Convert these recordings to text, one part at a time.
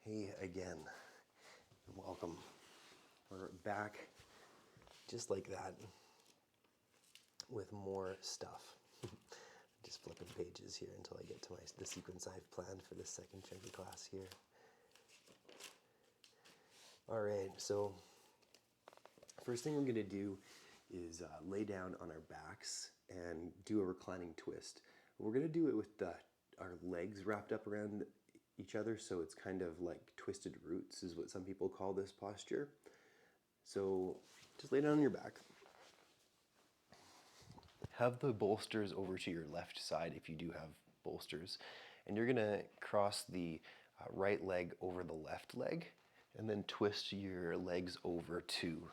Hey again, welcome. We're back just like that with more stuff. Just flipping pages here until I get to the sequence I've planned for this second chunky class here. All right, so first thing we're going to do is lay down on our backs and do a reclining twist. We're going to do it with our legs wrapped up around each other, so it's kind of like twisted roots is what some people call this posture. So just lay down on your back. Have the bolsters over to your left side if you do have bolsters. And you're going to cross the right leg over the left leg and then twist your legs over to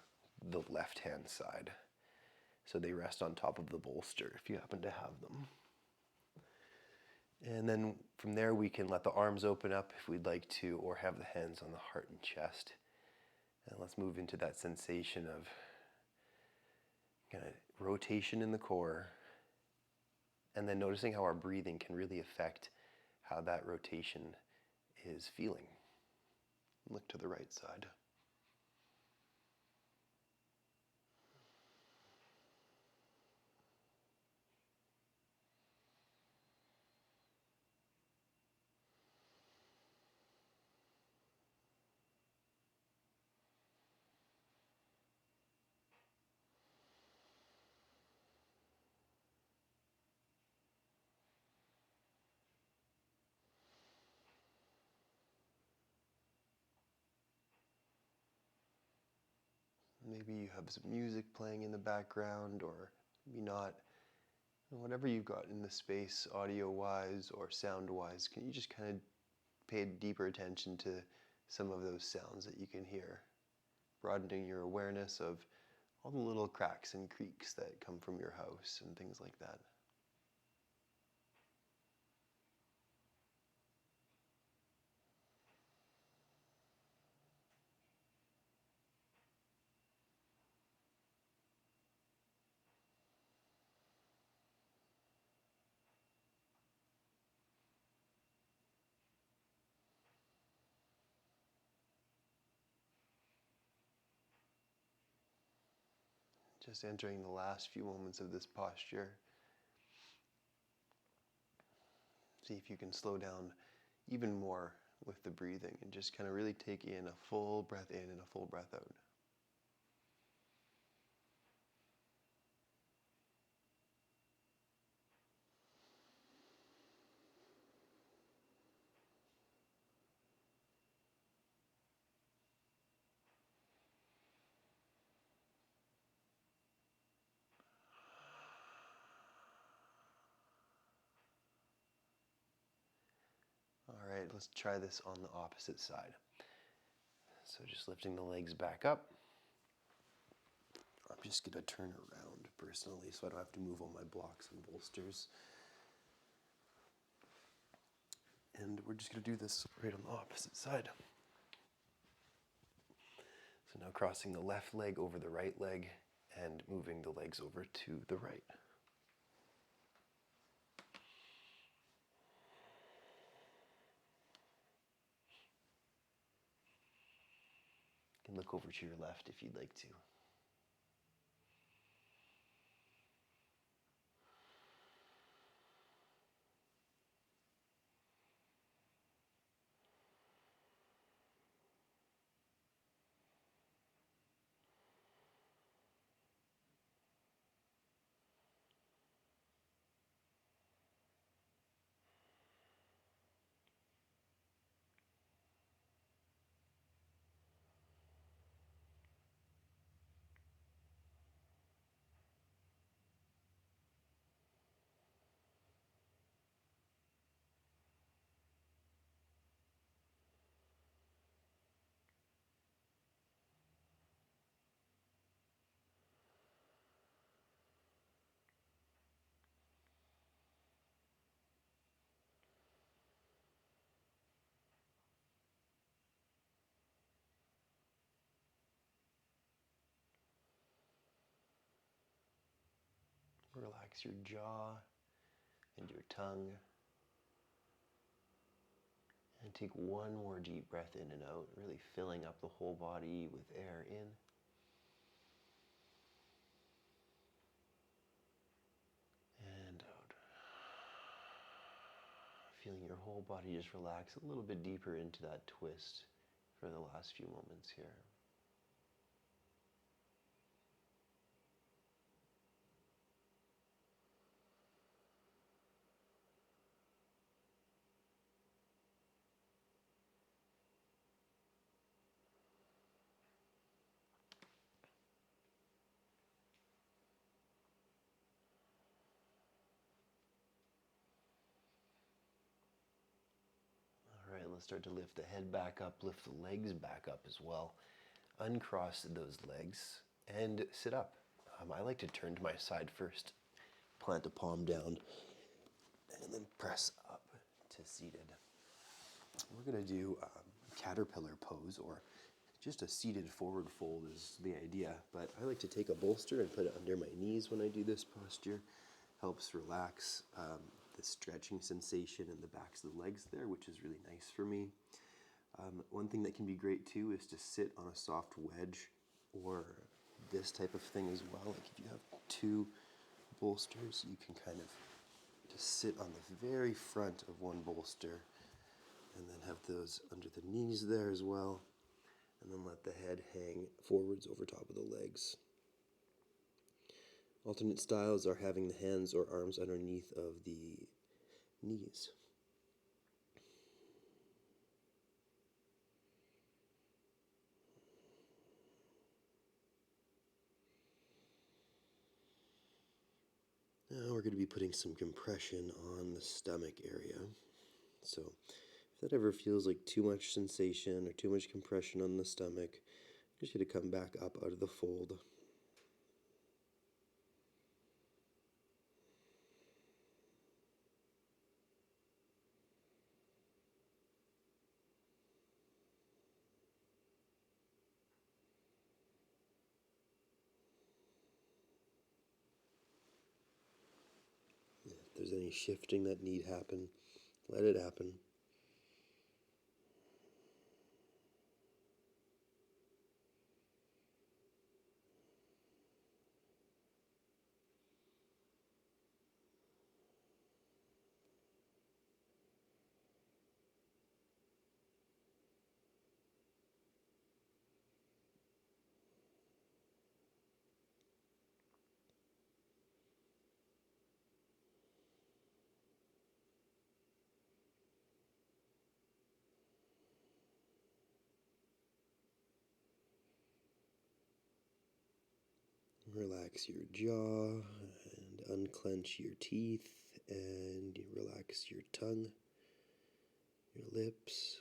the left-hand side so they rest on top of the bolster if you happen to have them. And then from there we can let the arms open up if we'd like to, or have the hands on the heart and chest. And let's move into that sensation of kind of rotation in the core, and then noticing how our breathing can really affect how that rotation is feeling. Look to the right side. Maybe you have some music playing in the background, or maybe not. Whatever you've got in the space, audio-wise or sound-wise, can you just kind of pay deeper attention to some of those sounds that you can hear, broadening your awareness of all the little cracks and creaks that come from your house and things like that. Just entering the last few moments of this posture. See if you can slow down even more with the breathing and just kind of really take in a full breath in and a full breath out. All right, let's try this on the opposite side. So just lifting the legs back up. I'm just going to turn around personally so I don't have to move all my blocks and bolsters. And we're just going to do this right on the opposite side. So now crossing the left leg over the right leg and moving the legs over to the right. You can look over to your left if you'd like to. Relax your jaw and your tongue, and And take one more deep breath in and out, really filling up the whole body with air in and out. Feeling your whole body just relax a little bit deeper into that twist for the last few moments here. All right, let's start to lift the head back up, lift the legs back up as well. Uncross those legs and sit up. I like to turn to my side first, plant a palm down, and then press up to seated. We're going to do caterpillar pose, or just a seated forward fold is the idea, but I like to take a bolster and put it under my knees when I do this posture. Helps relax the stretching sensation in the backs of the legs there, which is really nice for me. One thing that can be great too is to sit on a soft wedge or this type of thing as well. Like if you have two bolsters, you can kind of just sit on the very front of one bolster and then have those under the knees there as well, and then let the head hang forwards over top of the legs. Alternate styles are having the hands or arms underneath of the knees. Now we're going to be putting some compression on the stomach area. So if that ever feels like too much sensation or too much compression on the stomach, just going to come back up out of the fold. If there's any shifting that need happen, let it happen. Relax your jaw and unclench your teeth, and relax your tongue, your lips,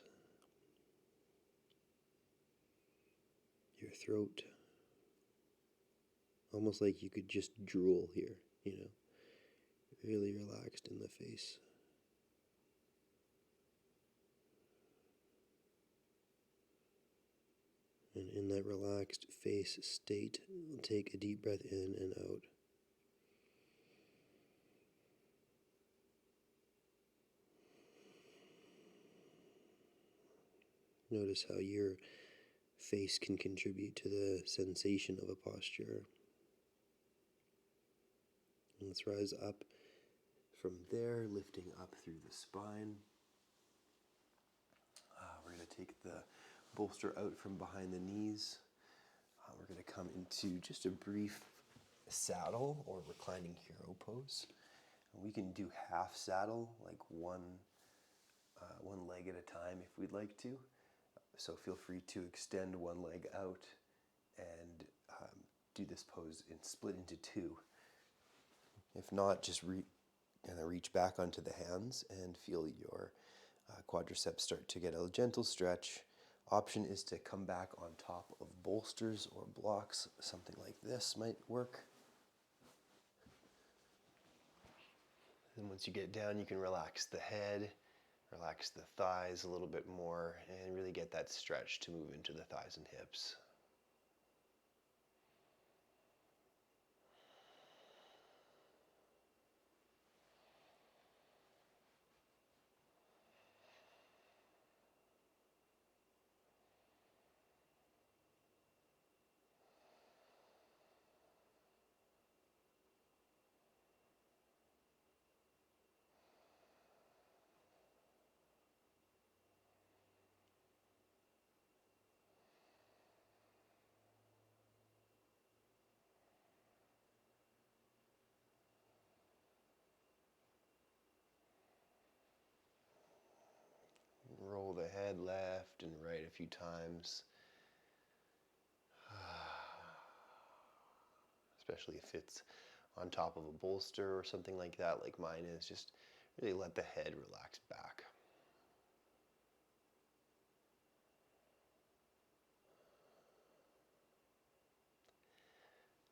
your throat. Almost like you could just drool here, really relaxed in the face. And in that relaxed face state, take a deep breath in and out. Notice how your face can contribute to the sensation of a posture. And let's rise up from there, lifting up through the spine. We're going to take the bolster out from behind the knees. We're going to come into just a brief saddle or reclining hero pose. And we can do half saddle, like one leg at a time if we'd like to. So feel free to extend one leg out and do this pose and split into two. If not, just kind of reach back onto the hands and feel your quadriceps start to get a gentle stretch. Option is to come back on top of bolsters or blocks. Something like this might work. And once you get down, you can relax the head, relax the thighs a little bit more, and really get that stretch to move into the thighs and hips. head left and right a few times. Especially if it's on top of a bolster or something like that, like mine is. Just really let the head relax back.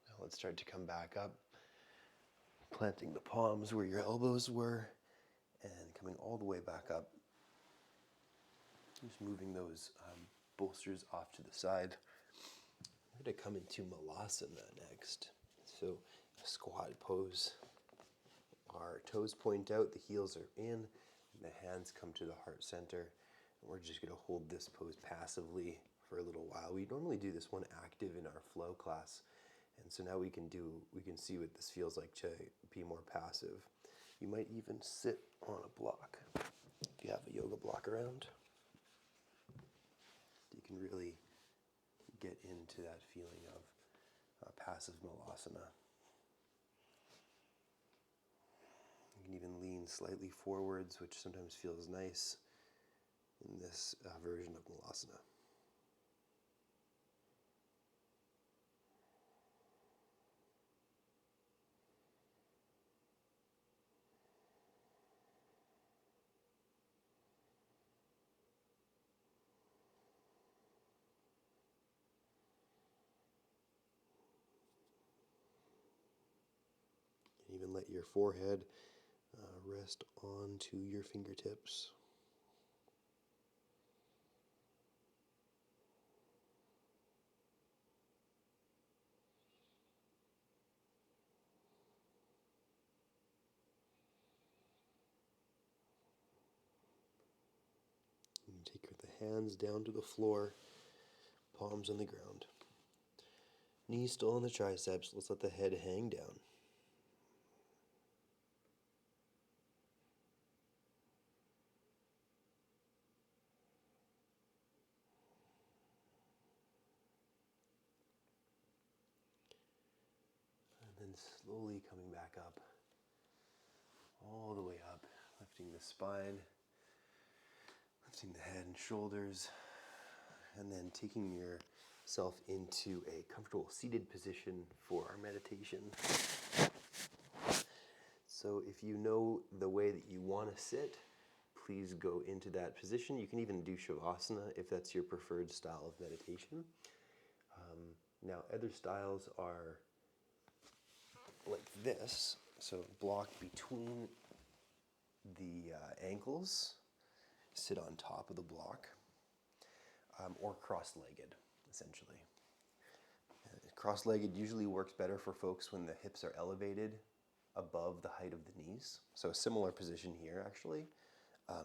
Now let's start to come back up, planting the palms where your elbows were, and coming all the way back up. Just moving those bolsters off to the side. We're going to come into Malasana next. So a squat pose. Our toes point out, the heels are in, and the hands come to the heart center. And we're just going to hold this pose passively for a little while. We normally do this one active in our flow class. And so now we can see what this feels like to be more passive. You might even sit on a block if you have a yoga block around. You can really get into that feeling of passive Malasana. You can even lean slightly forwards, which sometimes feels nice in this version of Malasana. Even let your forehead rest onto your fingertips. And take the hands down to the floor, palms on the ground. Knees still on the triceps. Let's let the head hang down. And then slowly coming back up, all the way up, lifting the spine, lifting the head and shoulders, and then taking yourself into a comfortable seated position for our meditation. So if you know the way that you want to sit, please go into that position. You can even do Shavasana if that's your preferred style of meditation. Now, other styles are like this. So block between the ankles, sit on top of the block, or cross-legged, essentially. Cross-legged usually works better for folks when the hips are elevated above the height of the knees. So a similar position here, actually,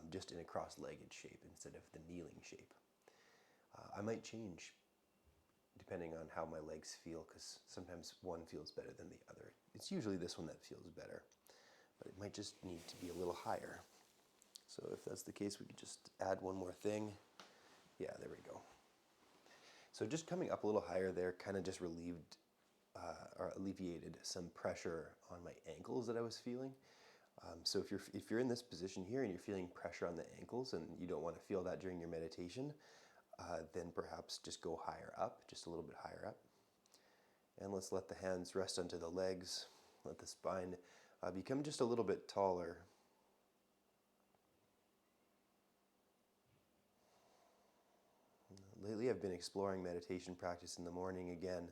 just in a cross-legged shape instead of the kneeling shape. I might change depending on how my legs feel, because sometimes one feels better than the other. It's usually this one that feels better, but it might just need to be a little higher. So if that's the case, we could just add one more thing. Yeah, there we go. So just coming up a little higher there kind of just relieved or alleviated some pressure on my ankles that I was feeling. So if you're in this position here and you're feeling pressure on the ankles and you don't want to feel that during your meditation, then perhaps just go higher up, just a little bit higher up. And let's let the hands rest onto the legs, let the spine become just a little bit taller. Lately I've been exploring meditation practice in the morning again.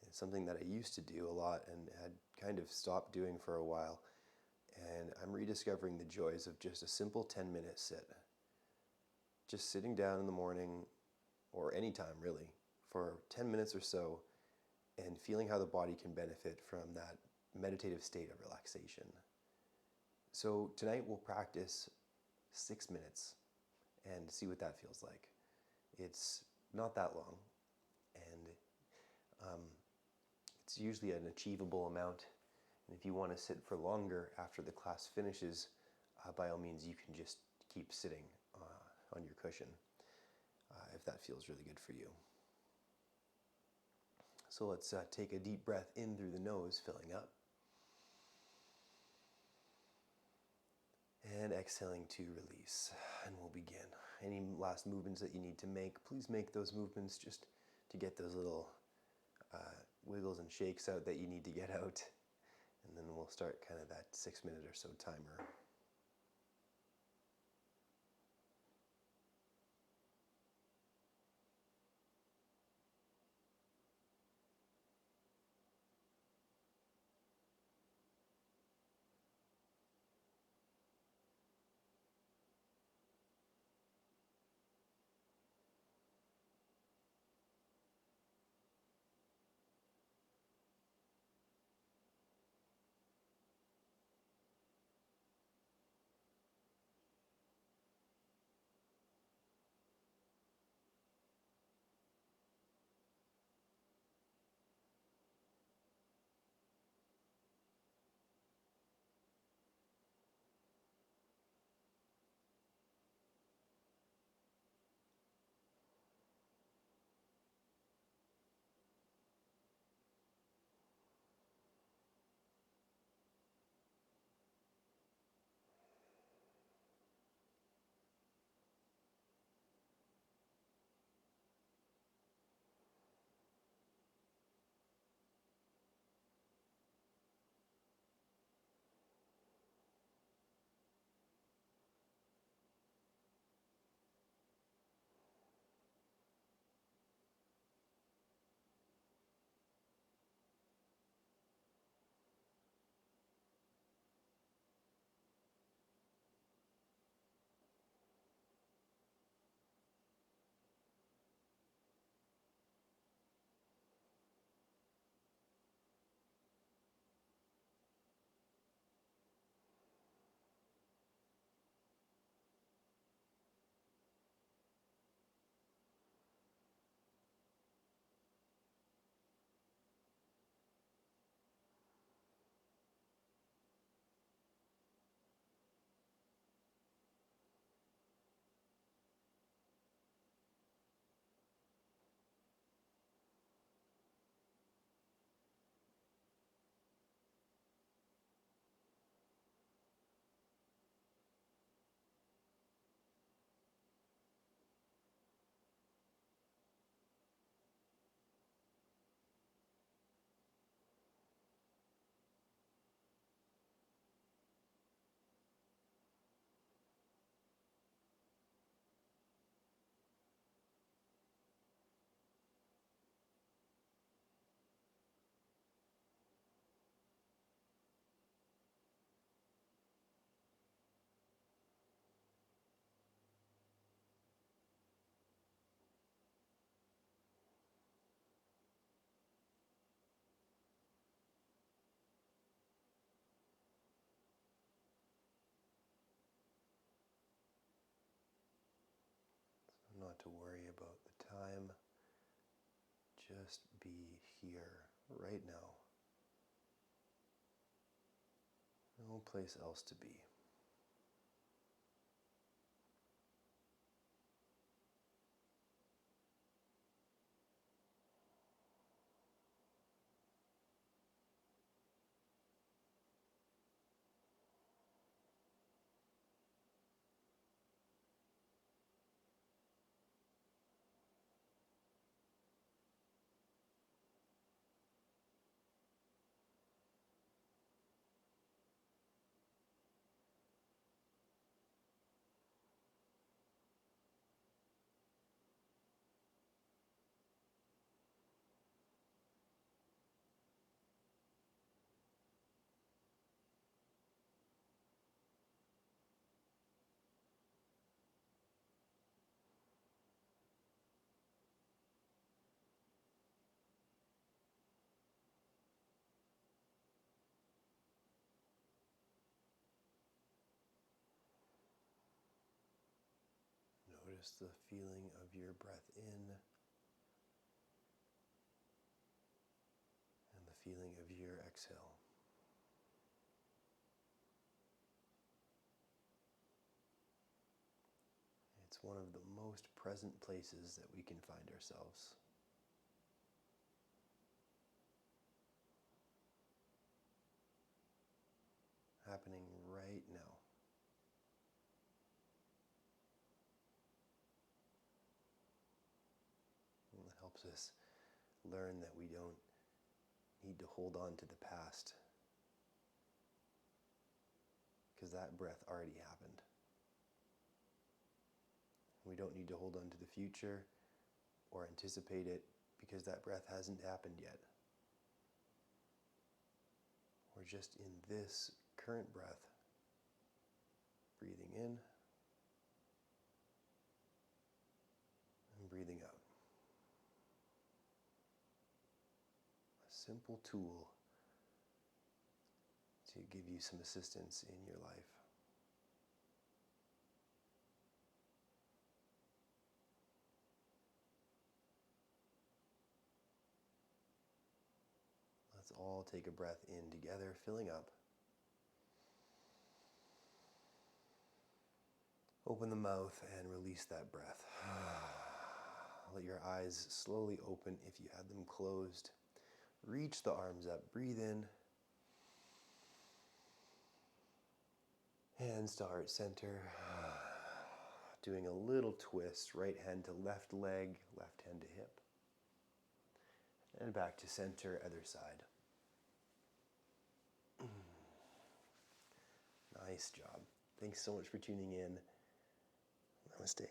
It's something that I used to do a lot and had kind of stopped doing for a while. And I'm rediscovering the joys of just a simple 10-minute sit. Just sitting down in the morning, or any time really, for 10 minutes or so, and feeling how the body can benefit from that meditative state of relaxation. So tonight we'll practice 6 minutes and see what that feels like. It's not that long, and it's usually an achievable amount. And if you want to sit for longer after the class finishes, by all means, you can just keep sitting on your cushion if that feels really good for you. So let's take a deep breath in through the nose, filling up. And exhaling to release. And we'll begin. any last movements that you need to make, please make those movements just to get those little wiggles and shakes out that you need to get out. And then we'll start kind of that 6-minute or so timer. Not to worry about the time, just be here right now. No place else to be. Notice the feeling of your breath in and the feeling of your exhale. It's one of the most present places that we can find ourselves. Happening right now. Helps us learn that we don't need to hold on to the past, because that breath already happened. We don't need to hold on to the future or anticipate it, because that breath hasn't happened yet. We're just in this current breath, breathing in and breathing out. A simple tool to give you some assistance in your life. Let's all take a breath in together, filling up. Open the mouth and release that breath. Let your eyes slowly open if you had them closed. Reach the arms up, breathe in. Hands to heart center. Doing a little twist, right hand to left leg, left hand to hip. And back to center, other side. Nice job. Thanks so much for tuning in. Namaste.